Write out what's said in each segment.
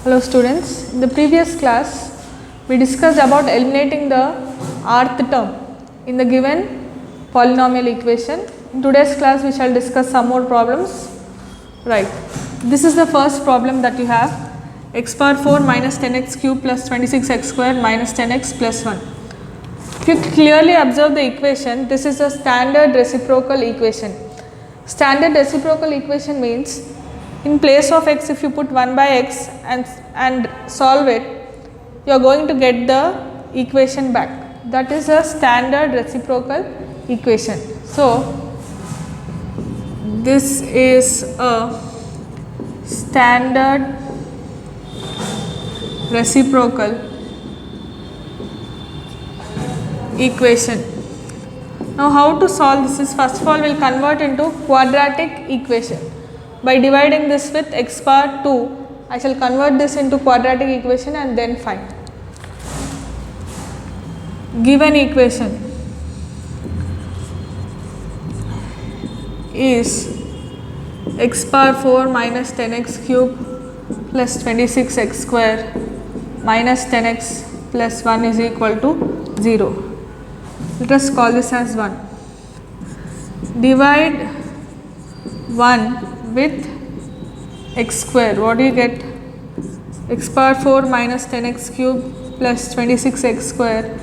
Hello students, in the previous class we discussed about eliminating the rth term in the given polynomial equation. In today's class we shall discuss some more problems. Right, this is the first problem that you have, x power 4 minus 10x cube plus 26x square minus 10x plus 1. If you clearly observe the equation, this is a standard reciprocal equation. Standard reciprocal equation means in place of x, if you put 1 by x and solve it, you are going to get the equation back. That is a standard reciprocal equation. So this is a standard reciprocal equation. Now how to solve this is, first of all we will convert into quadratic equation. By dividing this with x power 2, I shall convert this into quadratic equation and then find. Given equation is x power 4 minus 10x cube plus 26x square minus 10x plus 1 is equal to 0. Let us call this as 1. Divide 1 with x square. What do you get? X power 4 minus 10x cube plus 26x square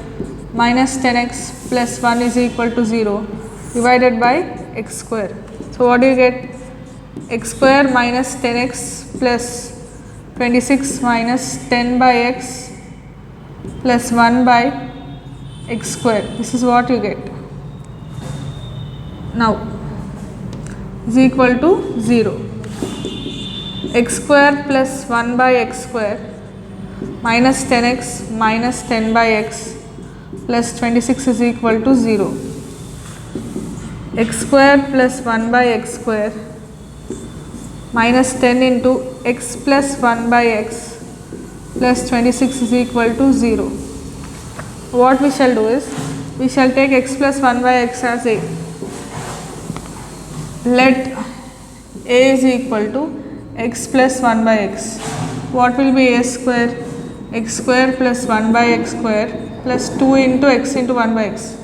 minus 10x plus 1 is equal to 0 divided by x square. So what do you get? X square minus 10x plus 26 minus 10 by x plus 1 by x square. This is what you get. Now is equal to 0. X square plus 1 by x square minus 10x minus 10 by x plus 26 is equal to 0. X square plus 1 by x square minus 10 into x plus 1 by x plus 26 is equal to 0. What we shall do is, we shall take x plus 1 by x as a. Let a is equal to x plus 1 by x. What will be a square? X square plus 1 by x square plus 2 into x into 1 by x.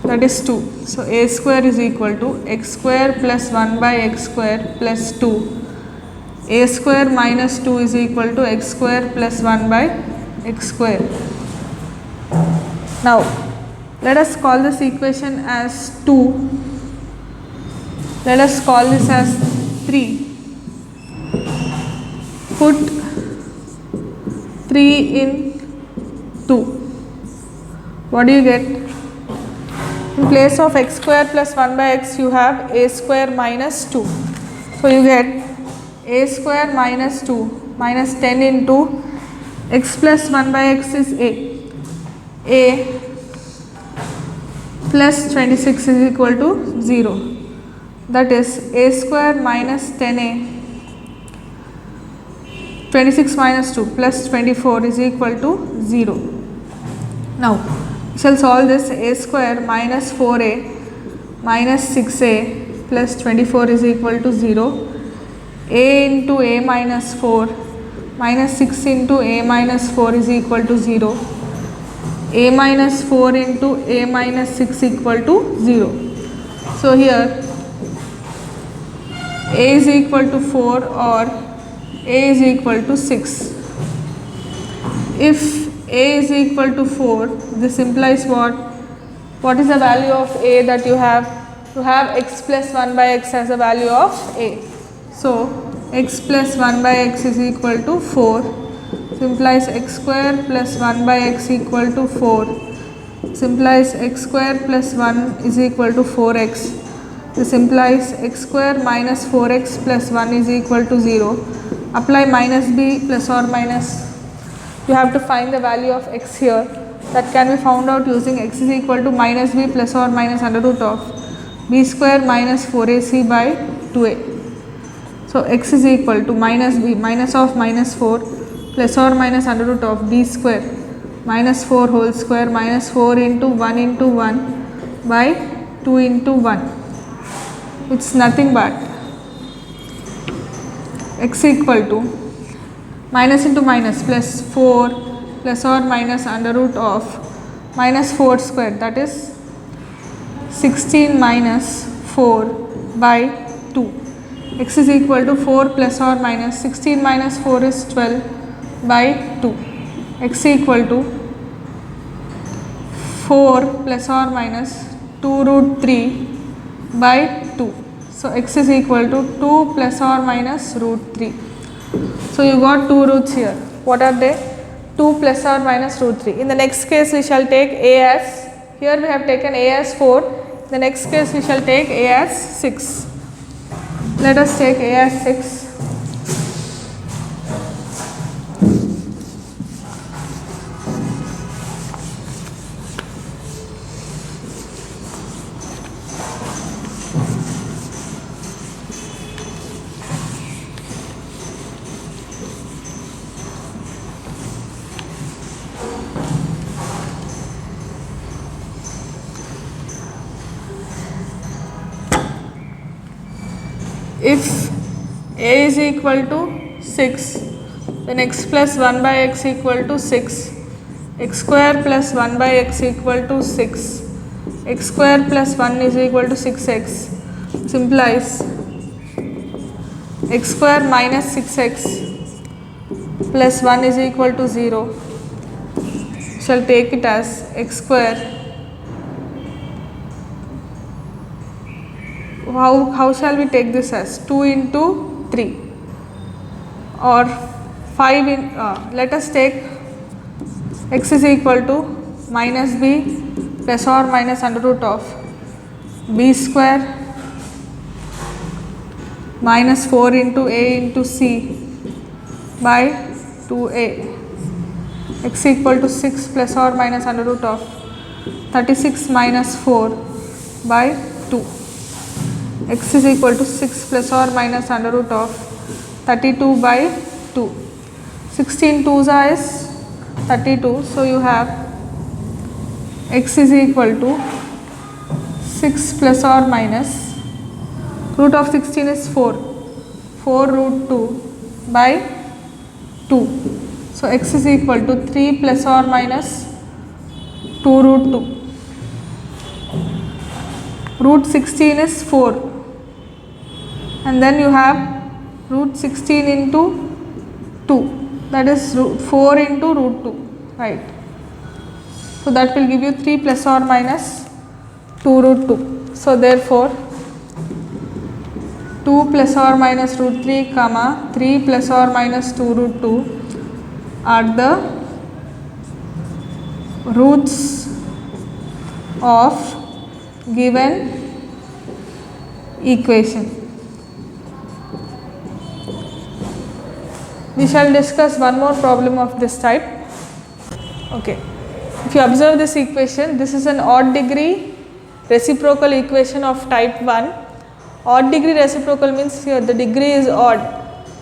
That is 2. So a square is equal to x square plus 1 by x square plus 2. A square minus 2 is equal to x square plus 1 by x square. Now let us call this equation as 2. Let us call this as 3. Put 3 in 2. What do you get? In place of x square plus 1 by x, you have a square minus 2. So you get a square minus 2 minus 10 into x plus 1 by x is a plus 26 is equal to 0. That is a square minus 10a, 26 minus 2 plus 24 is equal to 0. Now we shall solve this. A square minus 4a minus 6a plus 24 is equal to 0. A into a minus 4 minus 6 into a minus 4 is equal to 0. A minus 4 into a minus 6 equal to 0. So here a is equal to 4 or a is equal to 6. If a is equal to 4, this implies what? What is the value of a that you have? You have x plus 1 by x as a value of a. So x plus 1 by x is equal to 4. This implies x square plus 1 by x equal to 4. This implies x square plus 1 is equal to 4x. This implies x square minus 4x plus 1 is equal to 0. Apply minus b plus or minus. You have to find the value of x here. That can be found out using x is equal to minus b plus or minus under root of b square minus 4ac by 2a. So x is equal to minus b, minus of minus 4 plus or minus under root of b square minus 4 whole square minus 4 into 1 by 2 into 1. It's nothing but x equal to minus into minus plus 4 plus or minus under root of minus 4 square, that is 16 minus 4 by 2. X is equal to 4 plus or minus 16 minus 4 is 12 by 2. X equal to 4 plus or minus 2 root 3 by 2. So x is equal to 2 plus or minus root 3. So you got two roots here. What are they? 2 plus or minus root 3. In the next case we shall take a as, here we have taken a as 4. In the next case we shall take a as 6. Let us take a as 6. If a is equal to 6, then x plus 1 by x equal to 6, x square plus 1 by x equal to 6, x square plus 1 is equal to 6x, implies x square minus 6x plus 1 is equal to 0. Shall take it as x square. How shall we take this as? 2 into 3 or 5 in, let us take x is equal to minus b plus or minus under root of b square minus 4 into a into c by 2a. X equal to 6 plus or minus under root of 36 minus 4 by 2. X is equal to 6 plus or minus under root of 32 by 2. 16 2s is 32. So you have x is equal to 6 plus or minus root of 16 is 4. 4 root 2 by 2. So x is equal to 3 plus or minus 2 root 2. Root 16 is 4. And then you have root 16 into 2, that is 4 into root 2, right. So that will give you 3 plus or minus 2 root 2. So therefore 2 plus or minus root 3 comma 3 plus or minus 2 root 2 are the roots of given equation. We shall discuss one more problem of this type. Okay. If you observe this equation, this is an odd degree reciprocal equation of type 1. Odd degree reciprocal means here the degree is odd.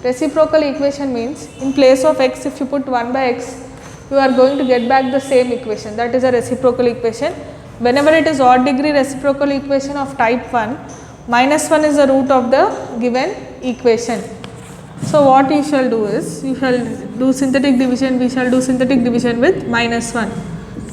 Reciprocal equation means in place of x, if you put 1 by x, you are going to get back the same equation. That is a reciprocal equation. Whenever it is odd degree reciprocal equation of type 1, minus 1 is the root of the given equation. So what you shall do is, you shall do synthetic division, we shall do synthetic division with minus 1.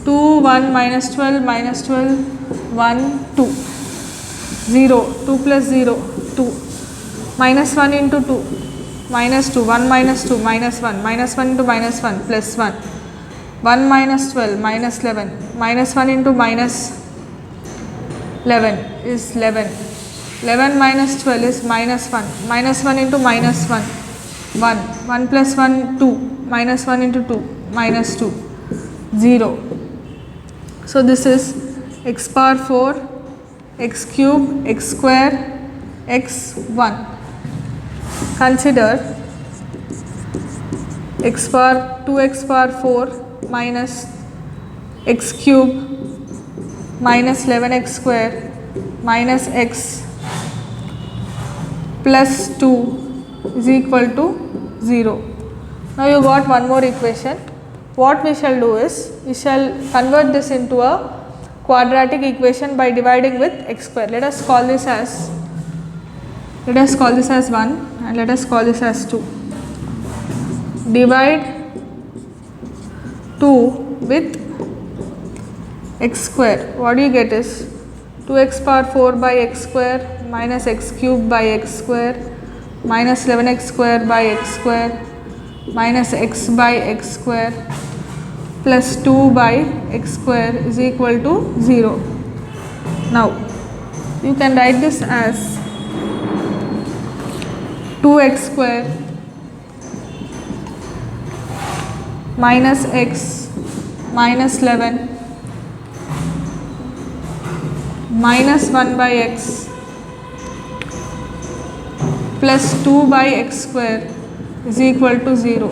2, 1, minus 12, minus 12, 1, 2, 0, 2 plus 0, 2, minus 1 into 2, minus 2, 1 minus 2, minus 1, minus 1 into minus 1, plus 1, 1 minus 12, minus 11, minus 1 into minus 11 is 11. 11 minus 12 is minus 1, minus 1 into minus 1, 1, 1 plus 1, 2, minus 1 into 2, minus 2, 0. So this is x power 4, x cube, x square, x 1. Consider x power 2x power 4 minus x cube minus 11x square minus x plus 2 is equal to 0. Now you got one more equation. What we shall do is, we shall convert this into a quadratic equation by dividing with x square. Let us call this as Let us call this as 1 and let us call this as 2. Divide 2 with x square. What do you get is 2x power 4 by x square minus x cube by x square minus 11x square by x square minus x by x square plus 2 by x square is equal to 0. Now you can write this as 2x square minus x minus 11 minus 1 by x plus 2 by x square is equal to 0.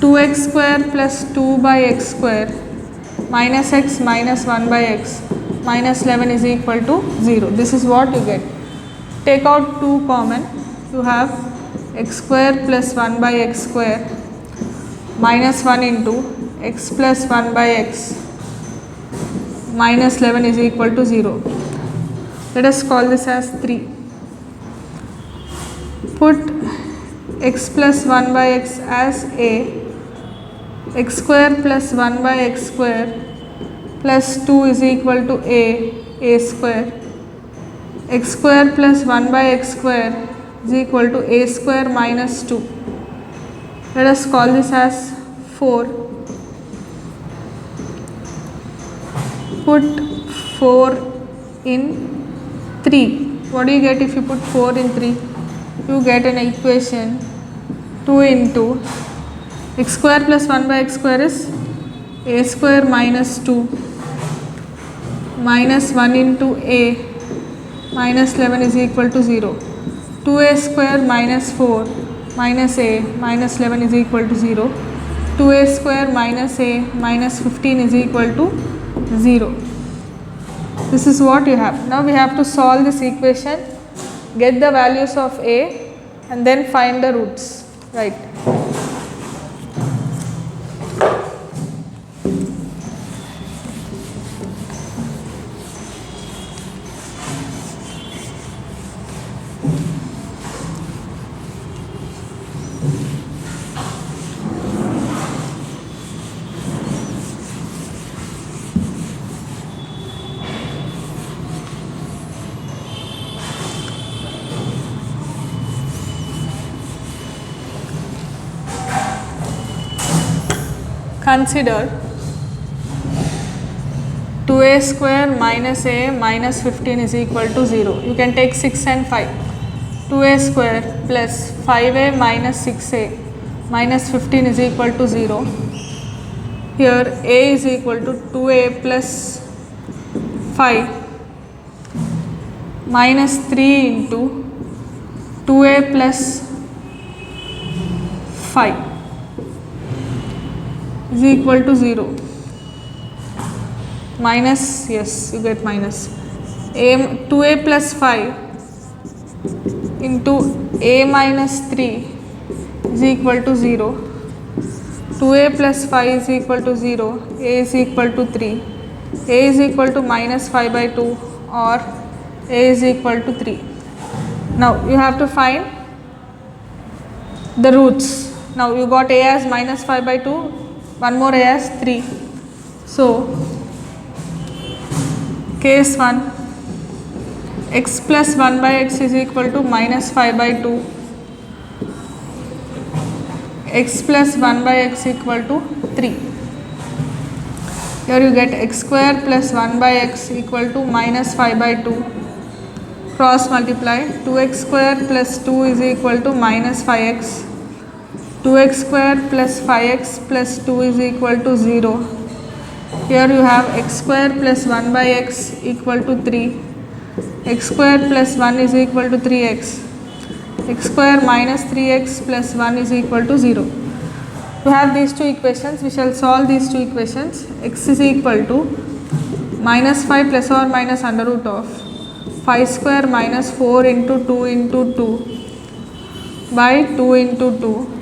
2x square plus 2 by x square minus x minus 1 by x minus 11 is equal to 0. This is what you get. Take out 2 common. You have x square plus 1 by x square minus 1 into x plus 1 by x minus 11 is equal to 0. Let us call this as 3. Put x plus 1 by x as a, x square plus 1 by x square plus 2 is equal to a square, x square plus 1 by x square is equal to a square minus 2. Let us call this as 4. Put 4 in 3. What do you get if you put 4 in 3? You get an equation 2 into x square plus 1 by x square is a square minus 2 minus 1 into a minus 11 is equal to 0. 2a square minus 4 minus a minus 11 is equal to 0. 2a square minus a minus 15 is equal to 0. This is what you have. Now we have to solve this equation, get the values of a and then find the roots, right? Consider 2a square minus a minus 15 is equal to 0. You can take 6 and 5. 2a square plus 5a minus 6a minus 15 is equal to 0. Here a is equal to 2a plus 5 minus 3 into 2a plus 5 is equal to 0. Minus, yes, you get minus. 2a plus 5 into a minus 3 is equal to 0. 2a plus 5 is equal to 0. A is equal to 3. A is equal to minus 5 by 2 or a is equal to 3. Now you have to find the roots. Now you got a as minus 5 by 2, one more a as 3. So case 1, x plus 1 by x is equal to minus 5 by 2. X plus 1 by x equal to 3. Here you get x square plus 1 by x equal to minus 5 by 2. Cross multiply. 2x square plus 2 is equal to minus 5x. 2x square plus 5x plus 2 is equal to 0. Here you have x square plus 1 by x equal to 3. X square plus 1 is equal to 3x. X square minus 3x plus 1 is equal to 0. To have these two equations, we shall solve these two equations. X is equal to minus 5 plus or minus under root of 5 square minus 4 into 2 into 2 by 2 into 2.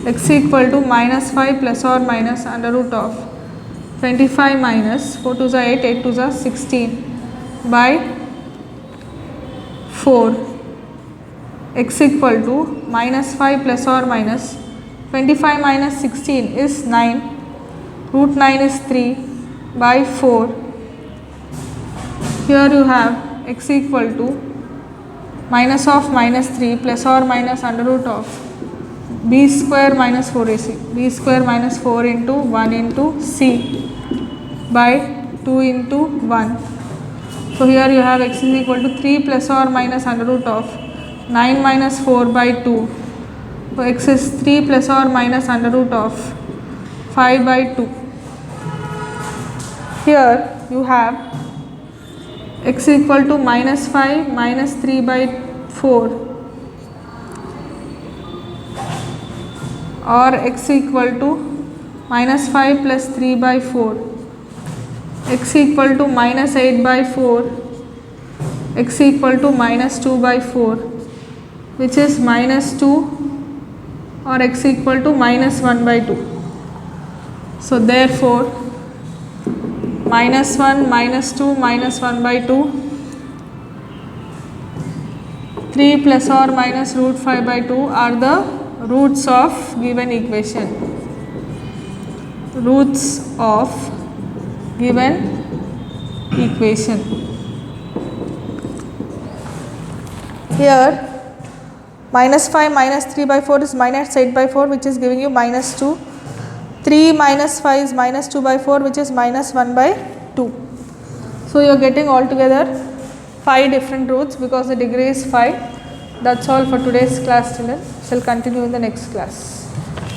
X equal to minus 5 plus or minus under root of 25 minus 4 to the 8, 8 to the 16 by 4, x equal to minus 5 plus or minus 25 minus 16 is 9, root 9 is 3 by 4. Here you have x equal to minus of minus 3 plus or minus under root of b square minus 4ac, b square minus 4 into 1 into c by 2 into 1. So here you have x is equal to 3 plus or minus under root of 9 minus 4 by 2. So x is 3 plus or minus under root of 5 by 2. Here you have x equal to minus 5 minus 3 by 4, or x equal to minus 5 plus 3 by 4, x equal to minus 8 by 4, x equal to minus 2 by 4, which is minus 2, or x equal to minus 1 by 2. So therefore minus 1 minus 2 minus 1 by 2, 3 plus or minus root 5 by 2 are the roots of given equation. Roots of given equation. Here minus 5 minus 3 by 4 is minus 8 by 4, which is giving you minus 2. 3 minus 5 is minus 2 by 4, which is minus 1 by 2. So you are getting altogether 5 different roots because the degree is 5. That's all for today's class, children. Shall continue in the next class.